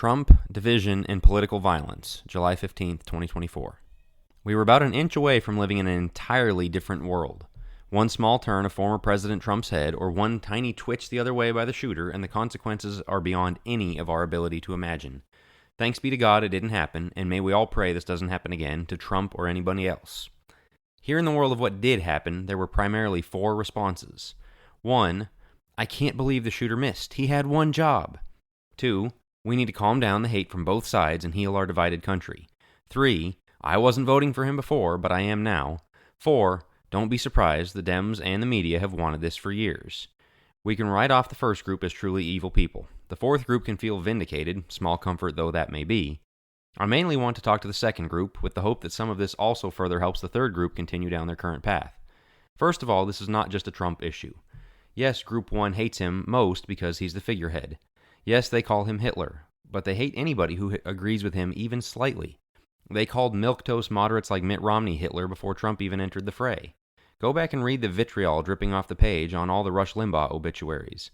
Trump, Division, and Political Violence, July 15th, 2024. We were about an inch away from living in an entirely different world. One small turn of former President Trump's head, or one tiny twitch the other way by the shooter, and the consequences are beyond any of our ability to imagine. Thanks be to God it didn't happen, and may we all pray this doesn't happen again to Trump or anybody else. Here in the world of what did happen, there were primarily four responses. 1. I can't believe the shooter missed. He had one job. 2. We need to calm down the hate from both sides and heal our divided country. 3. I wasn't voting for him before, but I am now. 4. Don't be surprised, the Dems and the media have wanted this for years. We can write off the first group as truly evil people. The fourth group can feel vindicated, small comfort though that may be. I mainly want to talk to the second group, with the hope that some of this also further helps the third group continue down their current path. First of all, this is not just a Trump issue. Yes, Group 1 hates him most because he's the figurehead. Yes, they call him Hitler, but they hate anybody who agrees with him even slightly. They called milquetoast moderates like Mitt Romney Hitler before Trump even entered the fray. Go back and read the vitriol dripping off the page on all the Rush Limbaugh obituaries.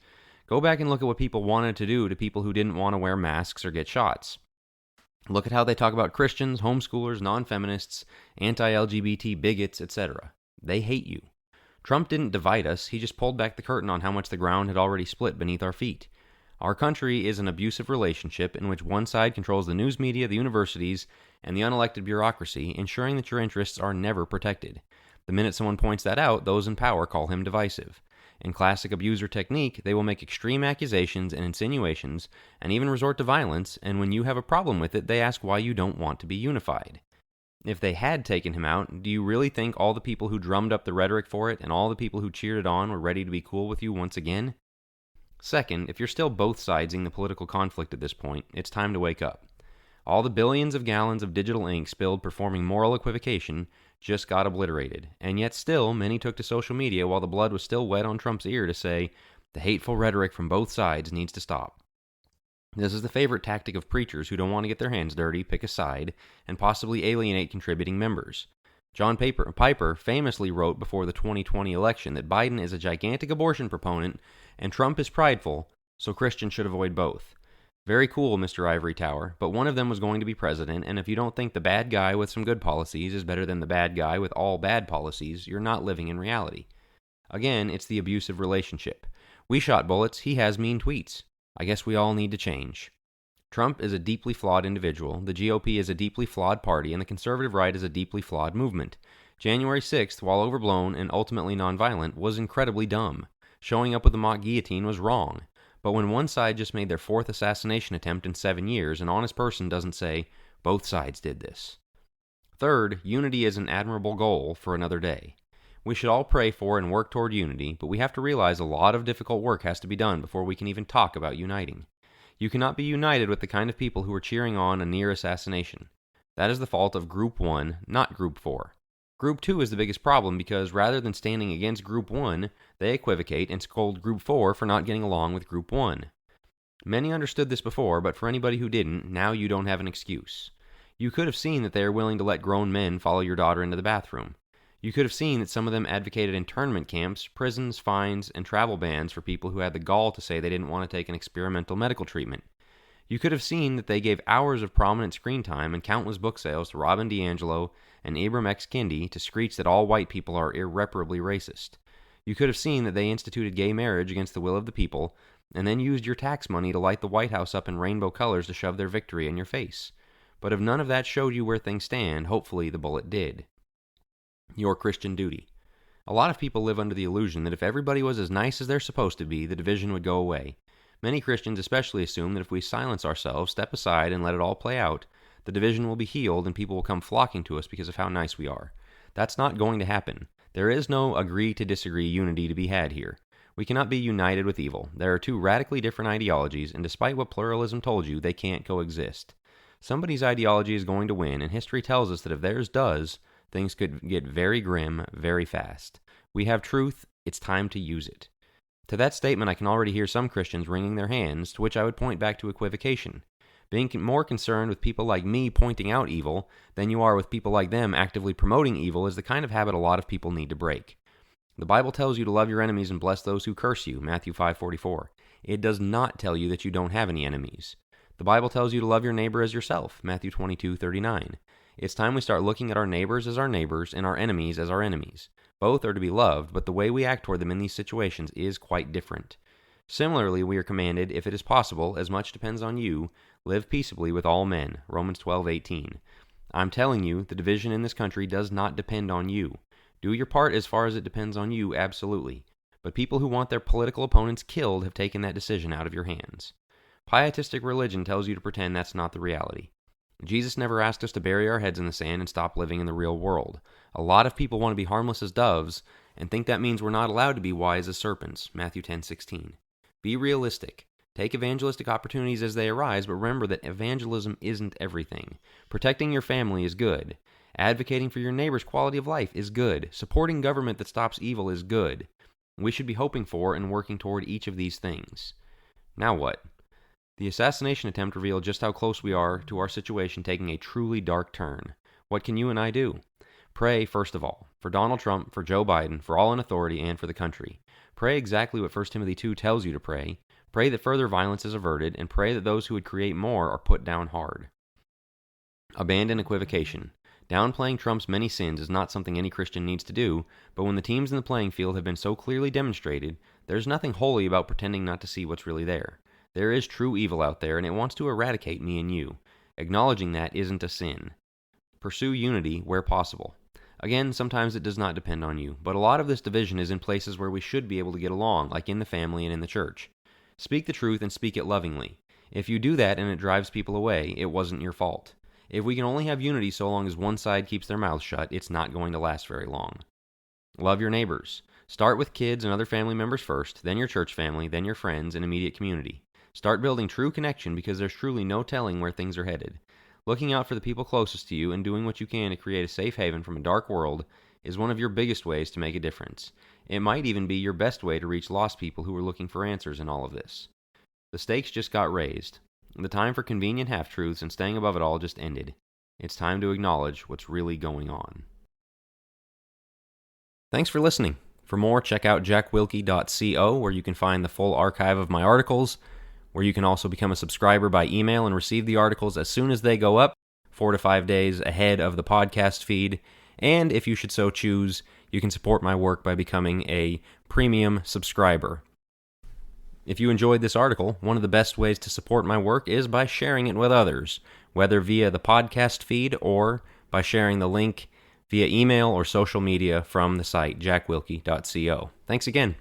Go back and look at what people wanted to do to people who didn't want to wear masks or get shots. Look at how they talk about Christians, homeschoolers, non-feminists, anti-LGBT bigots, etc. They hate you. Trump didn't divide us, he just pulled back the curtain on how much the ground had already split beneath our feet. Our country is an abusive relationship in which one side controls the news media, the universities, and the unelected bureaucracy, ensuring that your interests are never protected. The minute someone points that out, those in power call him divisive. In classic abuser technique, they will make extreme accusations and insinuations, and even resort to violence, and when you have a problem with it, they ask why you don't want to be unified. If they had taken him out, do you really think all the people who drummed up the rhetoric for it and all the people who cheered it on were ready to be cool with you once again? Second, if you're still both sidesing the political conflict at this point, it's time to wake up. All the billions of gallons of digital ink spilled performing moral equivocation just got obliterated, and yet still many took to social media while the blood was still wet on Trump's ear to say, the hateful rhetoric from both sides needs to stop. This is the favorite tactic of preachers who don't want to get their hands dirty, pick a side, and possibly alienate contributing members. John Piper famously wrote before the 2020 election that Biden is a gigantic abortion proponent and Trump is prideful, so Christians should avoid both. Very cool, Mr. Ivory Tower, but one of them was going to be president, and if you don't think the bad guy with some good policies is better than the bad guy with all bad policies, you're not living in reality. Again, it's the abusive relationship. We shot bullets, he has mean tweets. I guess we all need to change. Trump is a deeply flawed individual, the GOP is a deeply flawed party, and the conservative right is a deeply flawed movement. January 6th, while overblown and ultimately nonviolent, was incredibly dumb. Showing up with the mock guillotine was wrong. But when one side just made their fourth assassination attempt in 7 years, an honest person doesn't say, both sides did this. Third, unity is an admirable goal for another day. We should all pray for and work toward unity, but we have to realize a lot of difficult work has to be done before we can even talk about uniting. You cannot be united with the kind of people who are cheering on a near assassination. That is the fault of Group 1, not Group 4. Group 2 is the biggest problem because rather than standing against Group 1, they equivocate and scold Group 4 for not getting along with Group 1. Many understood this before, but for anybody who didn't, now you don't have an excuse. You could have seen that they are willing to let grown men follow your daughter into the bathroom. You could have seen that some of them advocated internment camps, prisons, fines, and travel bans for people who had the gall to say they didn't want to take an experimental medical treatment. You could have seen that they gave hours of prominent screen time and countless book sales to Robin DiAngelo and Ibram X. Kendi to screech that all white people are irreparably racist. You could have seen that they instituted gay marriage against the will of the people, and then used your tax money to light the White House up in rainbow colors to shove their victory in your face. But if none of that showed you where things stand, hopefully the bullet did. Your Christian duty. A lot of people live under the illusion that if everybody was as nice as they're supposed to be, the division would go away. Many Christians especially assume that if we silence ourselves, step aside, and let it all play out, the division will be healed and people will come flocking to us because of how nice we are. That's not going to happen. There is no agree to disagree unity to be had here. We cannot be united with evil. There are two radically different ideologies, and despite what pluralism told you, they can't coexist. Somebody's ideology is going to win, and history tells us that if theirs does, things could get very grim very fast. We have truth, it's time to use it. To that statement, I can already hear some Christians wringing their hands, to which I would point back to equivocation. Being more concerned with people like me pointing out evil than you are with people like them actively promoting evil is the kind of habit a lot of people need to break. The Bible tells you to love your enemies and bless those who curse you, Matthew 5:44. It does not tell you that you don't have any enemies. The Bible tells you to love your neighbor as yourself, Matthew 22:39. It's time we start looking at our neighbors as our neighbors and our enemies as our enemies. Both are to be loved, but the way we act toward them in these situations is quite different. Similarly, we are commanded, if it is possible, as much depends on you, live peaceably with all men, Romans 12:18. I'm telling you, the division in this country does not depend on you. Do your part as far as it depends on you, absolutely. But people who want their political opponents killed have taken that decision out of your hands. Pietistic religion tells you to pretend that's not the reality. Jesus never asked us to bury our heads in the sand and stop living in the real world. A lot of people want to be harmless as doves and think that means we're not allowed to be wise as serpents, Matthew 10:16. Be realistic. Take evangelistic opportunities as they arise, but remember that evangelism isn't everything. Protecting your family is good. Advocating for your neighbor's quality of life is good. Supporting government that stops evil is good. We should be hoping for and working toward each of these things. Now what? The assassination attempt revealed just how close we are to our situation taking a truly dark turn. What can you and I do? Pray, first of all, for Donald Trump, for Joe Biden, for all in authority, and for the country. Pray exactly what 1 Timothy 2 tells you to pray. Pray that further violence is averted, and pray that those who would create more are put down hard. Abandon equivocation. Downplaying Trump's many sins is not something any Christian needs to do, but when the teams in the playing field have been so clearly demonstrated, there's nothing holy about pretending not to see what's really there. There is true evil out there, and it wants to eradicate me and you. Acknowledging that isn't a sin. Pursue unity where possible. Again, sometimes it does not depend on you, but a lot of this division is in places where we should be able to get along, like in the family and in the church. Speak the truth and speak it lovingly. If you do that and it drives people away, it wasn't your fault. If we can only have unity so long as one side keeps their mouth shut, it's not going to last very long. Love your neighbors. Start with kids and other family members first, then your church family, then your friends and immediate community. Start building true connection because there's truly no telling where things are headed. Looking out for the people closest to you and doing what you can to create a safe haven from a dark world is one of your biggest ways to make a difference. It might even be your best way to reach lost people who are looking for answers in all of this. The stakes just got raised. The time for convenient half-truths and staying above it all just ended. It's time to acknowledge what's really going on. Thanks for listening. For more, check out jackwilkie.co, where you can find the full archive of my articles, where you can also become a subscriber by email and receive the articles as soon as they go up, 4 to 5 days ahead of the podcast feed. And if you should so choose, you can support my work by becoming a premium subscriber. If you enjoyed this article, one of the best ways to support my work is by sharing it with others, whether via the podcast feed or by sharing the link via email or social media from the site jackwilkie.co. Thanks again.